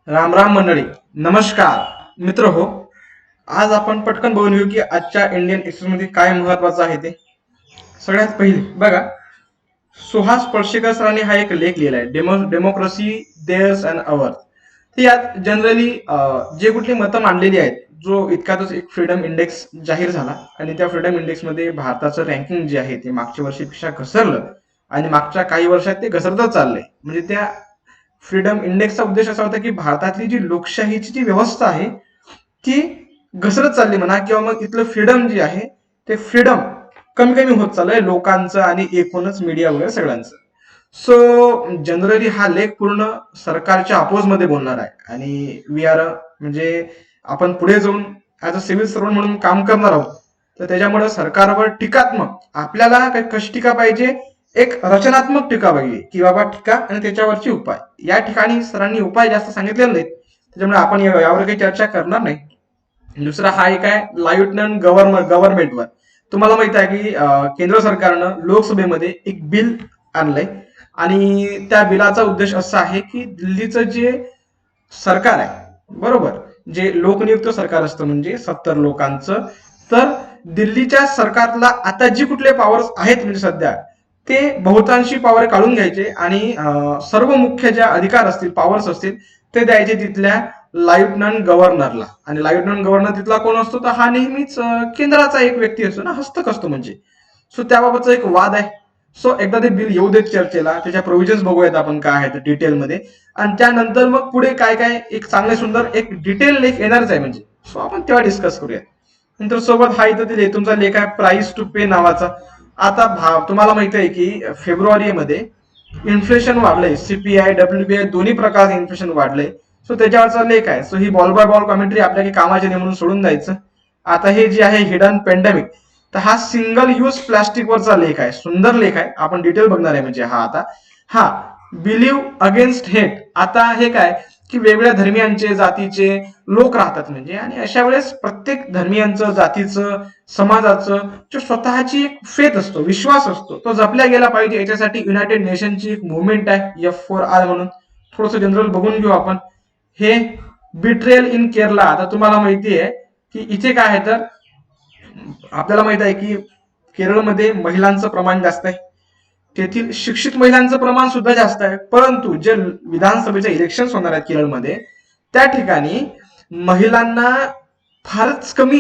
राम राम मंडळी. नमस्कार मित्र हो. आज आपण पटकन बघून घेऊ की आजच्या इंडियन एक्सप्रेस मध्ये काय महत्वाचं आहे ते. सगळ्यात पहिले बघा, सुहास पळशीकर सरांनी हा एक लेख लिहिलाय, डेमोक्रेसी देअर्स अँड अवर्स. यात जनरली जे कुठली मतं मांडलेली आहेत, जो इतक्यातच एक फ्रीडम इंडेक्स जाहीर झाला आणि त्या फ्रीडम इंडेक्स मध्ये भारताचं रँकिंग जे आहे ते मागच्या वर्षीपेक्षा घसरलं आणि मागच्या काही वर्षात ते घसरतच चाललंय. म्हणजे त्या फ्रीडम इंडेक्सचा उद्देश असा होता की भारतातली जी लोकशाहीची जी व्यवस्था आहे ती घसरत चालली म्हणा, किंवा मग इथलं फ्रीडम जे आहे ते फ्रीडम कमी कमी होत चाललंय लोकांचं आणि एकूणच मीडिया वगैरे सगळ्यांचं. सो जनरली हा लेख पूर्ण सरकारच्या अपोज मध्ये बोलणार आहे आणि वी आर म्हणजे आपण पुढे जाऊन ऍज अ सिव्हिल सर्वंट म्हणून काम करणार आहोत. तर त्याच्यामुळे सरकारवर टीकात्मक आपल्याला कशी टीका पाहिजे, एक रचनात्मक टीका पाहिजे की बाबा टीका आणि त्याच्यावरची उपाय. या ठिकाणी सरांनी उपाय जास्त सांगितलेले नाहीत, त्याच्यामुळे आपण यावर काही चर्चा करणार नाही. दुसरा हा एक आहे लाईटनंट गव्हर्नमेंटवर. तुम्हाला माहित आहे की केंद्र सरकारनं लोकसभेमध्ये एक बिल आणलंय आणि त्या बिलाचा उद्देश असा आहे की दिल्लीचं जे सरकार आहे, बरोबर, जे लोकनियुक्त सरकार असतं म्हणजे 70 लोकांचं, तर दिल्लीच्या सरकारला आता जी कुठले पॉवर्स आहेत म्हणजे सध्या ते बहुतांशी पॉवर काढून घ्यायचे आणि सर्व मुख्य ज्या अधिकार असतील, पॉवर्स असतील, ते द्यायचे तिथल्या लाईटनंट गव्हर्नरला. आणि लाईटनंट गव्हर्नर तिथला कोण असतो, तर हा नेहमीच केंद्राचा एक व्यक्ती असतो ना, हस्तक असतो म्हणजे. सो त्याबाबतचा एक वाद आहे. सो एकदा ते बिल येऊ देत चर्चेला, त्याच्या प्रोव्हिजन्स बघूयात आपण काय आहेत डिटेलमध्ये, आणि त्यानंतर मग पुढे काय काय एक चांगले सुंदर एक डिटेल लेख येणारच आहे म्हणजे. सो आपण तेव्हा डिस्कस करूया. नंतर सोबत हा इथं दिले तुमचा लेख आहे प्राइस टू पे नावाचा. आता तुम्हाला माहित आहे की फेब्रुवारीमध्ये इन्फ्लेशन वाढलंय, सीपीआय डब्ल्यूपीआय दोन्ही प्रकारचे इन्फ्लेशन वाढलंय. सो त्याच्यावरचा लेख आहे. So he ball by ball commentary आपल्या की कामाची नाही म्हणून सोडून द्यायचं. आता हे जे आहे हिडन पेंडेमिक, तर हा सिंगल यूज प्लास्टिक वरचा लेख आहे, सुंदर लेख आहे, आपण डिटेल बघणार आहे म्हणजे. हा बिलीव्ह अगेन्स्ट हेट. आता हे काय की वेगवेगळ्या धर्मियांचे जातीचे लोक राहतात म्हणजे, आणि अशा वेळेस प्रत्येक धर्मियांचं जातीचं समाजाचं जो स्वतःची एक फेथ असतो, विश्वास असतो, तो जपला गेला पाहिजे. याच्यासाठी युनायटेड नेशनची एक मुवमेंट आहे F4R म्हणून. थोडस जनरल बघून घेऊ आपण. हे बिट्रेल इन केरला. आता तुम्हाला माहिती आहे की इथे काय आहे, तर आपल्याला माहित आहे की केरळमध्ये महिलांचं प्रमाण जास्त आहे, तेथील शिक्षित महिलांचं प्रमाण सुद्धा जास्त आहे, परंतु जे विधानसभेचे इलेक्शन होणार आहेत केरळमध्ये, त्या ठिकाणी महिलांना फारच कमी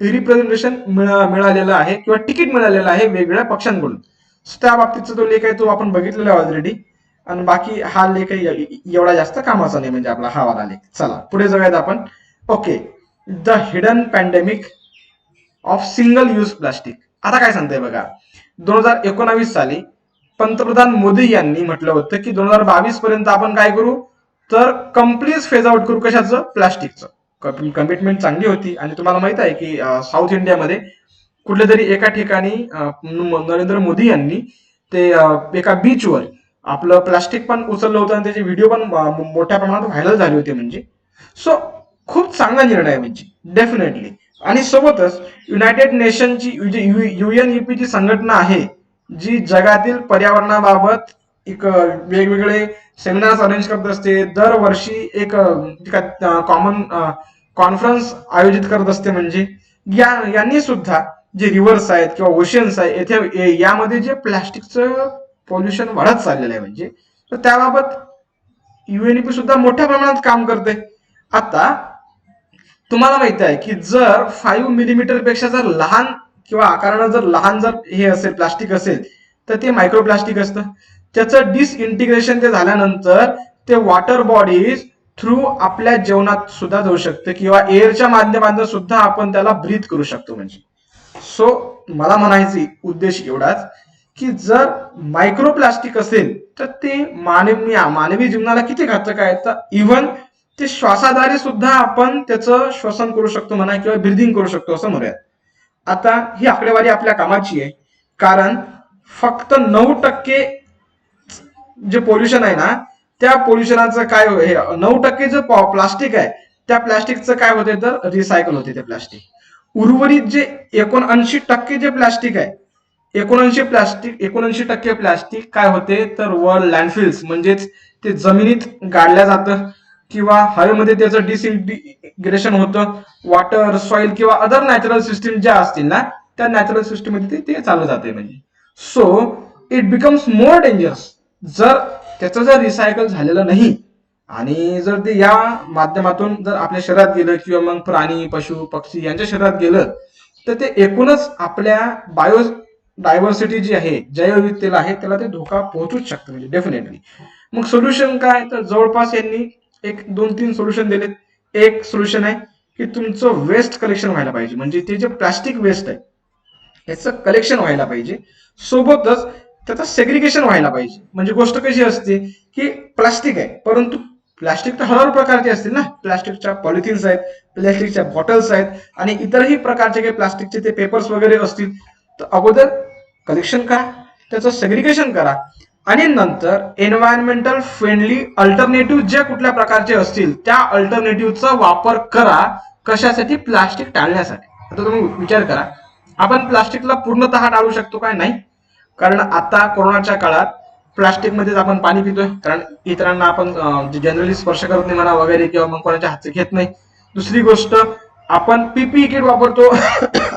रिप्रेझेंटेशन मिळालेलं आहे किंवा तिकीट मिळालेलं आहे वेगवेगळ्या पक्षांकडून. त्या बाबतीतचा जो लेख आहे तो आपण बघितलेला आहे ऑलरेडी. आणि बाकी हा लेख एवढा जास्त कामाचा नाही म्हणजे आपला हा वाला लेख. चला पुढे जाऊयात आपण. Okay, the hidden pandemic of single use plastic. आता काय सांगताय बघा, 2019 साली पंतप्रधान मोदी यांनी म्हटलं होतं की 2022 पर्यंत आपण काय करू, तर कम्प्लीट फेज आउट करू कशाचं, प्लास्टिकचं. कमिटमेंट चांगली होती. आणि तुम्हाला माहित आहे की साऊथ इंडियामध्ये कुठल्या तरी एका ठिकाणी नरेंद्र मोदी यांनी ते एका बीचवर आपलं प्लास्टिक पण उचललं होतं आणि त्याचे व्हिडिओ पण मोठ्या प्रमाणात व्हायरल झाले होते म्हणजे. सो खूप चांगला निर्णय आहे म्हणजे, डेफिनेटली. आणि सोबतच युनायटेड नेशनची UNEP जी संघटना आहे, जी जगातील पर्यावरणाबाबत एक वेगवेगळे सेमिनार्स अरेंज करत असते, दरवर्षी एक कॉमन कॉन्फरन्स आयोजित करत असते म्हणजे, यांनी सुद्धा जे रिव्हर्स आहेत किंवा ओशन्स आहेत येथे यामध्ये जे प्लास्टिकचं पॉल्युशन वाढत चाललेलं आहे म्हणजे, तर त्याबाबत UNEP सुद्धा मोठ्या प्रमाणात काम करते. आता तुम्हाला माहित आहे की जर 5 मिलीमीटर पेक्षा जर लहान किंवा आकारानं जर लहान जर हे असेल प्लास्टिक असेल, तर ते मायक्रोप्लास्टिक असतं. त्याचं डिसइंटिग्रेशन ते झाल्यानंतर ते वॉटर बॉडीज थ्रू आपल्या जेवणात सुद्धा जाऊ शकतं किंवा एअरच्या माध्यमातून सुद्धा आपण त्याला ब्रीथ करू शकतो म्हणजे. सो मला म्हणायचे उद्देश एवढाच की जर मायक्रोप्लास्टिक असेल तर ते मानवी जीवनाला किती घातक आहे, तर इव्हन ते श्वासाद्वारे सुद्धा आपण त्याचं श्वसन करू शकतो म्हणा किंवा ब्रिदिंग करू शकतो असं म्हणूयात. आता ही आकडेवारी आपल्या कामाची आहे, कारण फक्त 9% जे पोल्युशन आहे ना, त्या पोल्युशनाचं काय 9% जे प्लास्टिक आहे त्या प्लास्टिकचं काय होते, तर रिसायकल होते ते प्लास्टिक. उर्वरित जे 79% जे प्लास्टिक आहे, 79% प्लास्टिक काय होते, तर वर लँडफिल्स म्हणजेच ते जमिनीत गाडल्या जातं. किंवा हवेमध्ये त्याचं डिसइंटिग्रेशन होतं, वॉटर, सॉइल किंवा अदर नॅचरल सिस्टीम ज्या असतील ना त्या नॅचरल सिस्टीम मध्ये ते चालू जाते. म्हणजे so it becomes more dangerous जर त्याचं जर रिसायकल झालेलं नाही आणि जर ते या माध्यमातून जर आपल्या शरीरात गेलं किंवा मग प्राणी, पशु, पक्षी यांच्या शरीरात गेलं तर ते एकूणच आपल्या बायो डायव्हर्सिटी जी आहे, जैवविविधतेला आहे, त्याला ते धोका पोहोचूच शकतं म्हणजे डेफिनेटली. मग सोल्युशन काय, तर जवळपास यांनी एक 2-3 सोल्युशन दिलेत. एक सोल्युशन आहे की तुमचं वेस्ट कलेक्शन व्हायला पाहिजे, म्हणजे ते जे प्लास्टिक वेस्ट आहे याचं कलेक्शन व्हायला पाहिजे, सोबतच त्याचं सेग्रिगेशन व्हायला पाहिजे. म्हणजे गोष्ट कशी असते की प्लास्टिक आहे, परंतु प्लास्टिक तर हजारो प्रकारचे असतील ना, प्लास्टिकच्या पॉलिथिन्स आहेत, प्लास्टिकच्या बॉटल्स आहेत आणि इतरही प्रकारचे काही प्लास्टिकचे ते पेपर्स वगैरे असतील. तर अगोदर कलेक्शन करा, त्याचं सेग्रिगेशन करा आणि नंतर एन्व्हायरमेंटल फ्रेंडली अल्टरनेटिव्ह जे कुठल्या प्रकारचे असतील त्या अल्टरनेटिव्हचा वापर करा. कशासाठी, प्लास्टिक टाळण्यासाठी. आता तुम्ही विचार करा, आपण प्लास्टिकला पूर्णतः टाळू शकतो काय, नाही. कारण आता कोरोनाच्या काळात प्लास्टिकमध्येच आपण पाणी पितोय, कारण इतरांना आपण जनरली स्पर्श करत नाही म्हणा वगैरे, किंवा मग कोणाच्या हातचे घेत नाही. दुसरी गोष्ट, आपण पीपीई किट वापरतो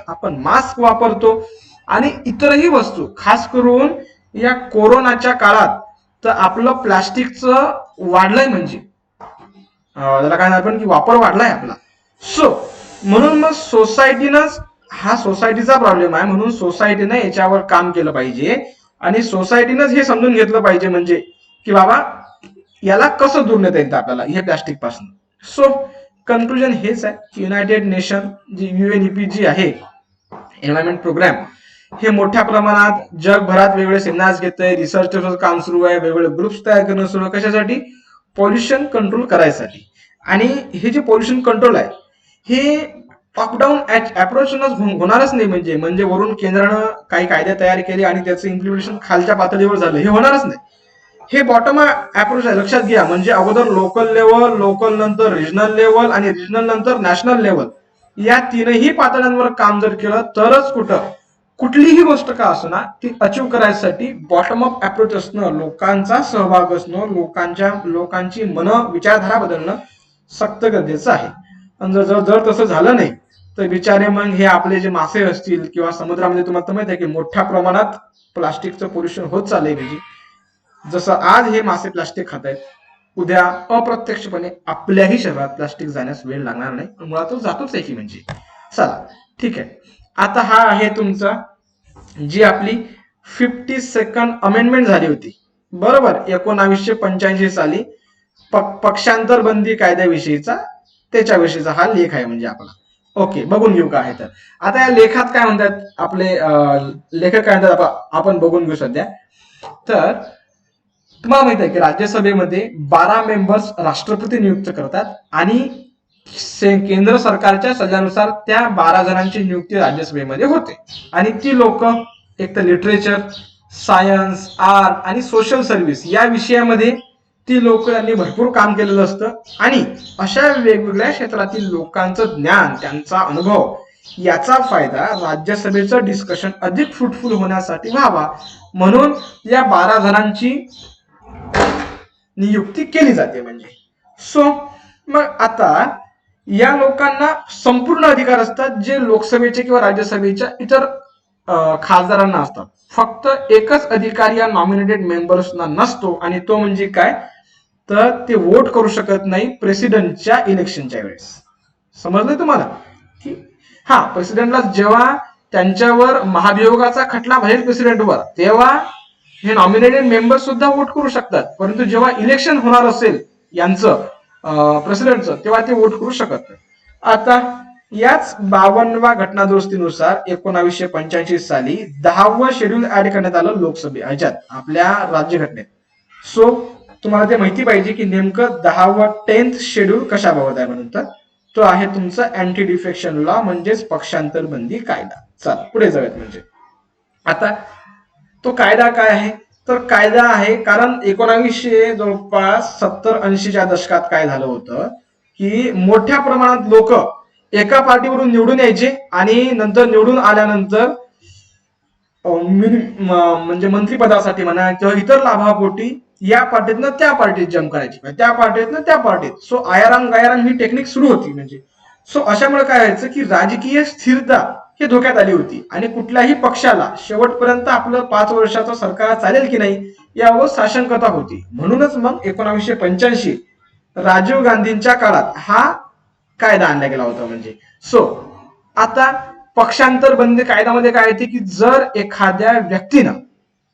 आपण मास्क वापरतो आणि इतरही वस्तू, खास करून या कोरोनाच्या काळात तर आपलं प्लास्टिकचं वाढलंय, म्हणजे त्याला काय आपण की वापर वाढलाय आपला. सो म्हणून मग सोसायटीनं, हा सोसायटीचा प्रॉब्लेम आहे, म्हणून सोसायटीनं याच्यावर काम केलं पाहिजे आणि सोसायटीनंच हे समजून घेतलं पाहिजे म्हणजे की बाबा याला कसं दूर नेता येतं आपल्याला हे प्लास्टिक पासून. सो कन्क्लुजन हेच आहे की युनायटेड नेशन जी UNEP जी आहे, एन्व्हायरमेंट प्रोग्राम, हे मोठ्या प्रमाणात जगभरात वेगवेगळे सेमिनार्स घेत आहे, रिसर्चचं काम सुरू आहे, वेगवेगळे ग्रुप्स तयार करणं सुरू आहे. कशासाठी, पॉल्युशन कंट्रोल करायसाठी. आणि हे जे पॉल्युशन कंट्रोल आहे हे टॉप डाऊन अप्रोचनच होणारच नाही, म्हणजे वरून केंद्रानं काही कायदे तयार केले आणि त्याचं इम्प्लिमेंटेशन खालच्या पातळीवर झालं, हे होणारच नाही. हे बॉटम अप्रोच आहे, लक्षात घ्या. म्हणजे अगोदर लोकल लेवल, लोकल नंतर रिजनल लेवल आणि रिजनल नंतर नॅशनल लेवल, या तीनही पातळ्यांवर काम जर केलं तरच कुठलीही गोष्ट का असो ना ती अचीव करायसाठी बॉटम अप अप्रोच असणं, लोकांचा सहभाग असणं, लोकांची विचारधारा बदलणं सक्त गरजेचं आहे. आणि जर तसं झालं नाही तर बिचारे मग हे आपले जे मासे असतील किंवा समुद्रामध्ये, तुम्हाला तर माहिती आहे की मोठ्या प्रमाणात प्लास्टिकचं पोल्युशन होत चाललंय. म्हणजे जसं आज हे मासे प्लास्टिक खात आहेत, उद्या अप्रत्यक्षपणे आपल्याही शरीरात प्लास्टिक जाण्यास वेळ लागणार नाही, मुळात तो जातोच आहे की. म्हणजे चला ठीक आहे. आता हा आहे तुमचा जी आपली 52nd अमेंडमेंट झाली होती, बरोबर, 1985 साली, पक्षांतर बंदी कायद्याविषयीचा, त्याच्याविषयीचा हा लेख आहे म्हणजे आपला. ओके, बघून घेऊ काय आहे तर. आता या लेखात काय म्हणतात आपले लेखक, काय म्हणतात आपण बघून घेऊ सध्या. तर तुम्हाला माहित आहे की राज्यसभेमध्ये 12 मेंबर्स राष्ट्रपती नियुक्त करतात आणि केंद्र सरकारच्या सल्ल्यानुसार त्या 12 जणांची नियुक्ती राज्यसभेमध्ये होते. आणि ती लोक एक तर लिटरेचर, सायन्स, आर्ट आणि सोशल सर्व्हिस या विषयामध्ये ती लोक यांनी भरपूर काम केलेलं असतं. आणि अशा वेगवेगळ्या क्षेत्रातील लोकांचं ज्ञान, त्यांचा अनुभव, याचा फायदा राज्यसभेचं डिस्कशन अधिक फ्रुटफुल होण्यासाठी व्हावा म्हणून या 12 जणांची नियुक्ती केली जाते. म्हणजे सो मग आता या लोकांना संपूर्ण अधिकार असतात जे लोकसभेचे किंवा राज्यसभेच्या इतर खासदारांना असतात. फक्त एकच अधिकार या नॉमिनेटेड मेंबर्सना नसतो आणि तो म्हणजे काय, तर ते वोट करू शकत नाही प्रेसिडेंटच्या इलेक्शनच्या वेळेस. समजलं तुम्हाला की हा, प्रेसिडेंटला जेव्हा त्यांच्यावर महाभियोगाचा खटला बाहेर प्रेसिडेंटवर, तेव्हा हे नॉमिनेटेड मेंबर सुद्धा वोट करू शकतात, परंतु जेव्हा इलेक्शन होणार असेल यांचं प्रेसिडेंटचं, तेव्हा ते वोट करू शकत नाही. आता याच 52व्या घटनादुरुस्तीनुसार 1985 साली 10वं शेड्यूल ऍड करण्यात आलं लोकसभेच्या आपल्या राज्यघटनेत. सो तुम्हाला ते माहिती पाहिजे की नेमकं 10वं 10th शेड्यूल कशाबाबत आहे म्हणून, तर तो आहे तुमचा अँटी डिफेक्शन लॉ, म्हणजेच पक्षांतर बंदी कायदा. चला पुढे जाऊयात. म्हणजे आता तो कायदा काय आहे, तर कायदा आहे कारण 1900 जवळपास 70-80च्या दशकात काय झालं होतं की मोठ्या प्रमाणात लोक एका पार्टीवरून निवडून यायचे आणि नंतर निवडून आल्यानंतर म्हणजे मंत्रिपदासाठी म्हणा किंवा इतर लाभापोटी या पार्टीतनं त्या पार्टीत जम्प करायची, त्या पार्टीतनं त्या पार्टीत. सो आयाराम गायाराम ही टेक्निक सुरू होती. म्हणजे सो अशामुळे काय व्हायचं की राजकीय स्थिरता हे धोक्यात आली होती आणि कुठल्याही पक्षाला शेवटपर्यंत आपलं 5 वर्षाचं सरकार चालेल की नाही यावर साशंकता होती. म्हणूनच मग 1985 राजीव गांधींच्या काळात हा कायदा आणला गेला होता. म्हणजे सो आता पक्षांतर बंदी कायद्यामध्ये काय येते की जर एखाद्या व्यक्तीनं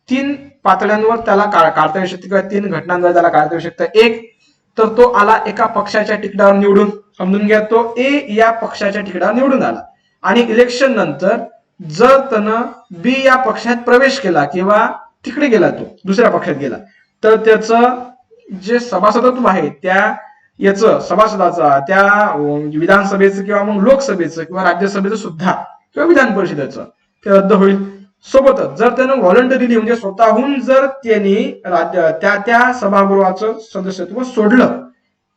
3 पातळ्यांवर त्याला काढता येऊ शकते किंवा 3 घटनांवर त्याला काढता येऊ शकतं. एक तर तो आला एका पक्षाच्या तिकिटावर निवडून, समजून घ्या तो ए या पक्षाच्या तिकिटावर निवडून आला आणि इलेक्शन नंतर जर त्यानं बी या पक्षात प्रवेश केला किंवा तिकडे गेला, तो दुसऱ्या पक्षात गेला, तर त्याचं जे सभासदत्व आहे त्या याचं सभासदाचा त्या विधानसभेचं किंवा मग लोकसभेचं किंवा राज्यसभेचं सुद्धा किंवा विधान परिषदेचं ते रद्द होईल. सोबतच जर त्यानं व्हॉलंटरीली म्हणजे स्वतःहून जर त्यांनी त्या सभागृहाचं सदस्यत्व सोडलं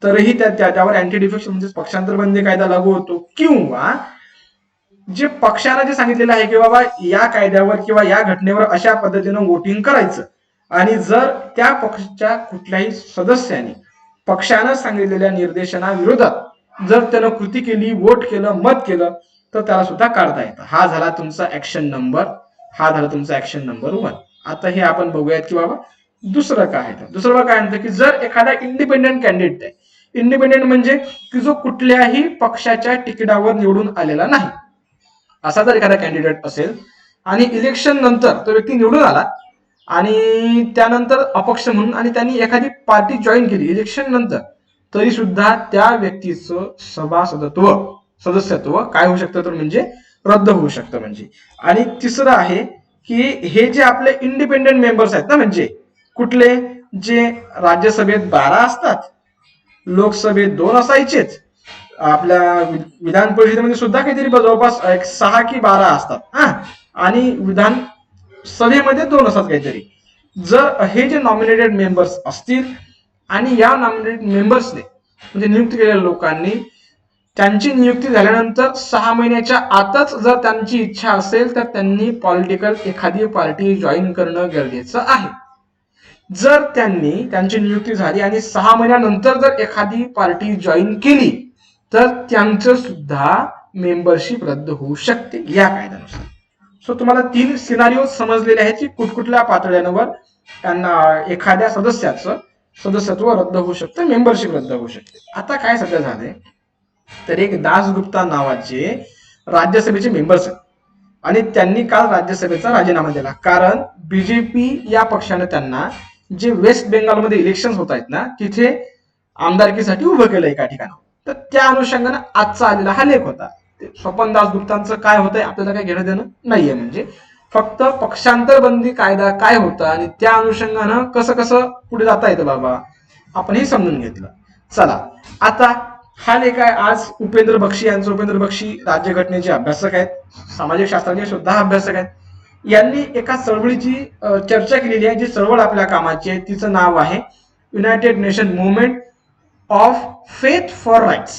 तरीही त्यावर अँटी डिफेक्शन म्हणजे पक्षांतर बंदी कायदा लागू होतो. किंवा जे पक्षानं जे सांगितलेलं आहे की बाबा या कायद्यावर किंवा या घटनेवर अशा पद्धतीनं वोटिंग करायचं आणि जर त्या पक्षाच्या कुठल्याही सदस्याने पक्षानं सांगितलेल्या निर्देशनाविरोधात जर त्यानं कृती केली, वोट केलं, मत केलं तर त्याला सुद्धा काढता येतं. हा झाला तुमचा ऍक्शन नंबर 1. आता हे आपण बघूयात की बाबा दुसरं काय आहे. दुसरं काय म्हणतं की जर एखादा इंडिपेंडेंट कॅन्डिडेट आहे, इंडिपेंडेंट म्हणजे की जो कुठल्याही पक्षाच्या तिकिटावर निवडून आलेला नाही, असा जर एखादा कॅन्डिडेट असेल आणि इलेक्शन नंतर तो व्यक्ती निवडून आला आणि त्यानंतर अपक्ष म्हणून आणि त्यांनी एखादी पार्टी जॉईन केली इलेक्शन नंतर, तरी सुद्धा त्या व्यक्तीचं सदस्यत्व काय होऊ शकतं तर म्हणजे रद्द होऊ शकतं. म्हणजे आणि तिसरं आहे की हे जे आपले इंडिपेंडेंट मेंबर्स आहेत ना, म्हणजे कुठले जे राज्यसभेत 12 असतात, लोकसभेत 2 असायचेच, आपल्या विधान परिषदेमध्ये सुद्धा काहीतरी जवळपास 6 की 12 असतात हा, आणि विधान सभेमध्ये 2 असतात काहीतरी. जर हे जे नॉमिनेटेड मेंबर्स असतील आणि या नॉमिनेटेड मेंबर्सने म्हणजे नियुक्त केलेल्या लोकांनी त्यांची नियुक्ती झाल्यानंतर 6 महिन्याच्या आतच जर त्यांची इच्छा असेल तर त्यांनी पॉलिटिकल एखादी पार्टी जॉईन करणं गरजेचं आहे. जर त्यांची नियुक्ती झाली आणि 6 महिन्यानंतर जर एखादी पार्टी जॉईन केली तर त्यांचं सुद्धा मेंबरशिप रद्द होऊ शकते या कायद्यानुसार. सो तुम्हाला 3 सिनारिओ समजलेले आहेत की कुठकुठल्या पातळ्यांवर त्यांना एखाद्या सदस्याचं सदस्यत्व रद्द होऊ शकतं, मेंबरशिप रद्द होऊ शकते. आता काय सध्या झालंय तर एक दासगुप्ता नावाचे राज्यसभेचे मेंबर्स आहेत आणि त्यांनी काल राज्यसभेचा राजीनामा दिला, कारण बीजेपी या पक्षाने त्यांना जे वेस्ट बेंगालमध्ये इलेक्शन होत आहेत ना तिथे आमदारकीसाठी उभं केलं एका ठिकाणी. तर त्या अनुषंगाने आजचा आलेला हा लेख होता. स्वपन दासगुप्तांचं काय होतंय आपल्याला काही घेणं देणं नाहीये, म्हणजे फक्त पक्षांतर बंदी कायदा काय होता आणि त्या अनुषंगानं कसं कसं पुढे जाता येतं बाबा आपण हे समजून घेतलं. चला आता हा लेख आहे आज उपेंद्र बक्षी यांचं. उपेंद्र बक्षी राज्यघटनेचे अभ्यासक आहेत, सामाजिक शास्त्राचे सुद्धा अभ्यासक आहेत. यांनी एका चळवळीची चर्चा केलेली आहे जी चळवळ आपल्या कामाची आहे. तिचं नाव आहे united nation movement of faith for rights.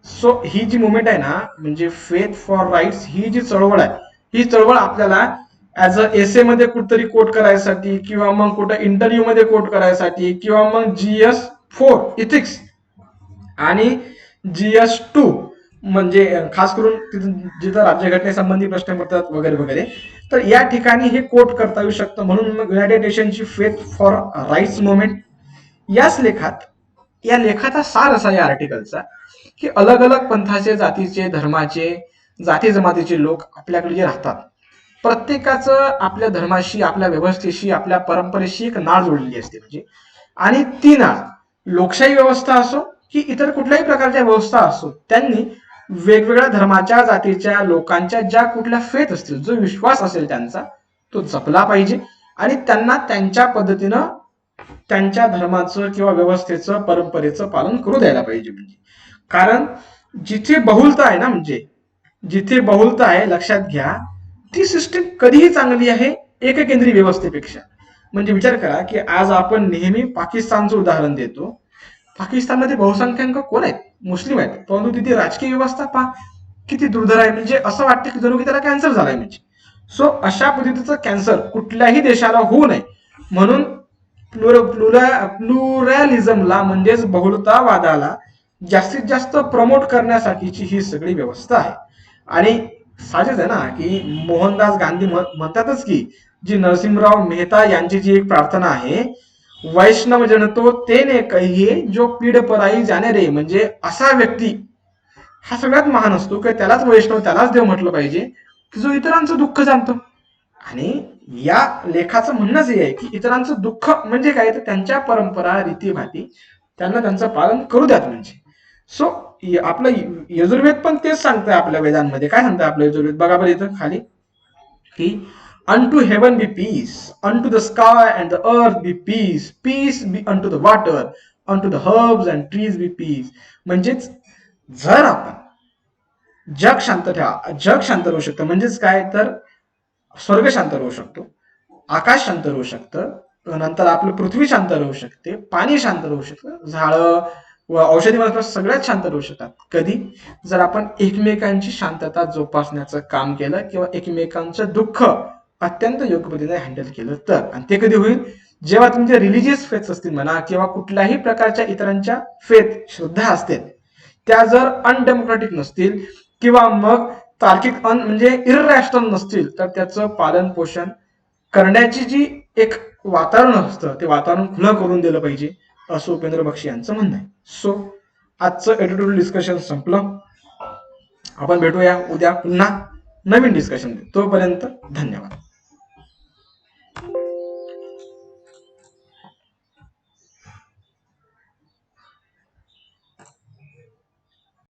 So ही जी मुवमेंट आहे ना म्हणजे फेथ फॉर राईट्स ही जी चळवळ आहे, ही चळवळ आपल्याला ऍज अ एसे मध्ये कुठतरी कोट करायसाठी किंवा मग कुठं इंटरव्ह्यू मध्ये कोट करायसाठी किंवा मग GS4 इथिक्स आणि GS2 म्हणजे खास करून जिथं राज्यघटनेसंबंधी प्रश्न पडतात वगैरे वगैरे, तर या ठिकाणी हे कोट करता येऊ शकतं. म्हणून मग युनायटेड नेशनची फेथ फॉर राईट्स मुवमेंट या लेखाचा सार असा या आर्टिकलचा की अलग अलग पंथाचे, जातीचे, धर्माचे, जाती जमातीचे लोक आपल्याकडे जे राहतात प्रत्येकाचं आपल्या धर्माशी, आपल्या व्यवस्थेशी, आपल्या परंपरेशी एक नाळ जोडलेली असते. म्हणजे आणि ती नाळ लोकशाही व्यवस्था असो की इतर कुठल्याही प्रकारच्या व्यवस्था असो, त्यांनी वेगवेगळ्या धर्माच्या, जातीच्या लोकांच्या ज्या कुठल्या फेथ असतील, जो विश्वास असेल त्यांचा तो जपला पाहिजे आणि त्यांना त्यांच्या पद्धतीनं त्यांच्या धर्माचं किंवा व्यवस्थेचं, परंपरेचं पालन करू द्यायला पाहिजे. म्हणजे कारण जिथे बहुलता आहे ना, म्हणजे जिथे बहुलता आहे लक्षात घ्या ती सिस्टीम कधीही चांगली आहे एककेंद्री व्यवस्थेपेक्षा. म्हणजे विचार करा की आज आपण नेहमी पाकिस्तानचं उदाहरण देतो. पाकिस्तानमध्ये बहुसंख्याक कोण आहेत? मुस्लिम आहेत, परंतु तिथे राजकीय व्यवस्था पहा किती दुर्धर आहे. म्हणजे असं वाटतं की जणू की त्याला कॅन्सर झालाय. म्हणजे सो अशा पद्धतीचं कॅन्सर कुठल्याही देशाला होऊ नये म्हणून प्लुरॅलिझमला म्हणजेच बहुलतावादाला जास्तीत जास्त प्रमोट करण्यासाठीची ही सगळी व्यवस्था आहे. आणि साहजिक आहे ना की मोहनदास गांधी म्हणतातच की जी नरसिंहराव मेहता यांची जी एक प्रार्थना आहे, वैष्णव जनतो तेने कहिये जो पीड पराई जाने रे, म्हणजे असा व्यक्ती हा सगळ्यात महान असतो की त्यालाच वैष्णव, त्यालाच देव म्हटलं पाहिजे की जो इतरांचं दुःख जाणतो. आणि या लेखाचं म्हणणंच हे आहे की इतरांचं दुःख म्हणजे काय, तर त्यांच्या परंपरा रीतीभाती त्यांना त्यांचं पालन करू द्यात म्हणजे. सो आपलं यजुर्वेद पण तेच सांगतंय. आपल्या वेदांमध्ये काय सांगतंय आपलं यजुर्वेद, बघा बरं इथं खाली की unto heaven be peace, unto the sky and the earth be peace, peace be unto the water, unto the herbs and trees be peace. म्हणजेच जर आपण जग शांत ठेवा, जग शांत राहू शकतं, म्हणजेच काय तर स्वर्ग शांत राहू शकतो, आकाश शांत राहू शकतं, नंतर आपलं पृथ्वी शांत राहू शकते, पाणी शांत राहू शकतं, झाडं व औषधी वनस्पती सगळ्यात शांत राहू शकतात. कधी, जर आपण एकमेकांची शांतता जोपासण्याचं काम केलं किंवा एकमेकांचं दुःख अत्यंत योग्य पद्धतीने हँडल केलं तर. आणि ते कधी होईल, जेव्हा तुमचे रिलिजियस फेथ असतील म्हणा किंवा कुठल्याही प्रकारच्या इतरांच्या फेथ श्रद्धा असतील, त्या जर अनडेमोक्रेटिक नसतील किंवा मग तार्किक म्हणजे इररॅशनल नसतील, तर त्याचं पालन पोषण करण्याची जी एक वातावरण असतं ते वातावरण खुलं करून दिलं पाहिजे, असं उपेंद्र बक्षी यांचं म्हणणं आहे. सो आजचं एडिटोरियल डिस्कशन संपलं. आपण भेटूया उद्या पुन्हा नवीन डिस्कशन. तोपर्यंत धन्यवाद.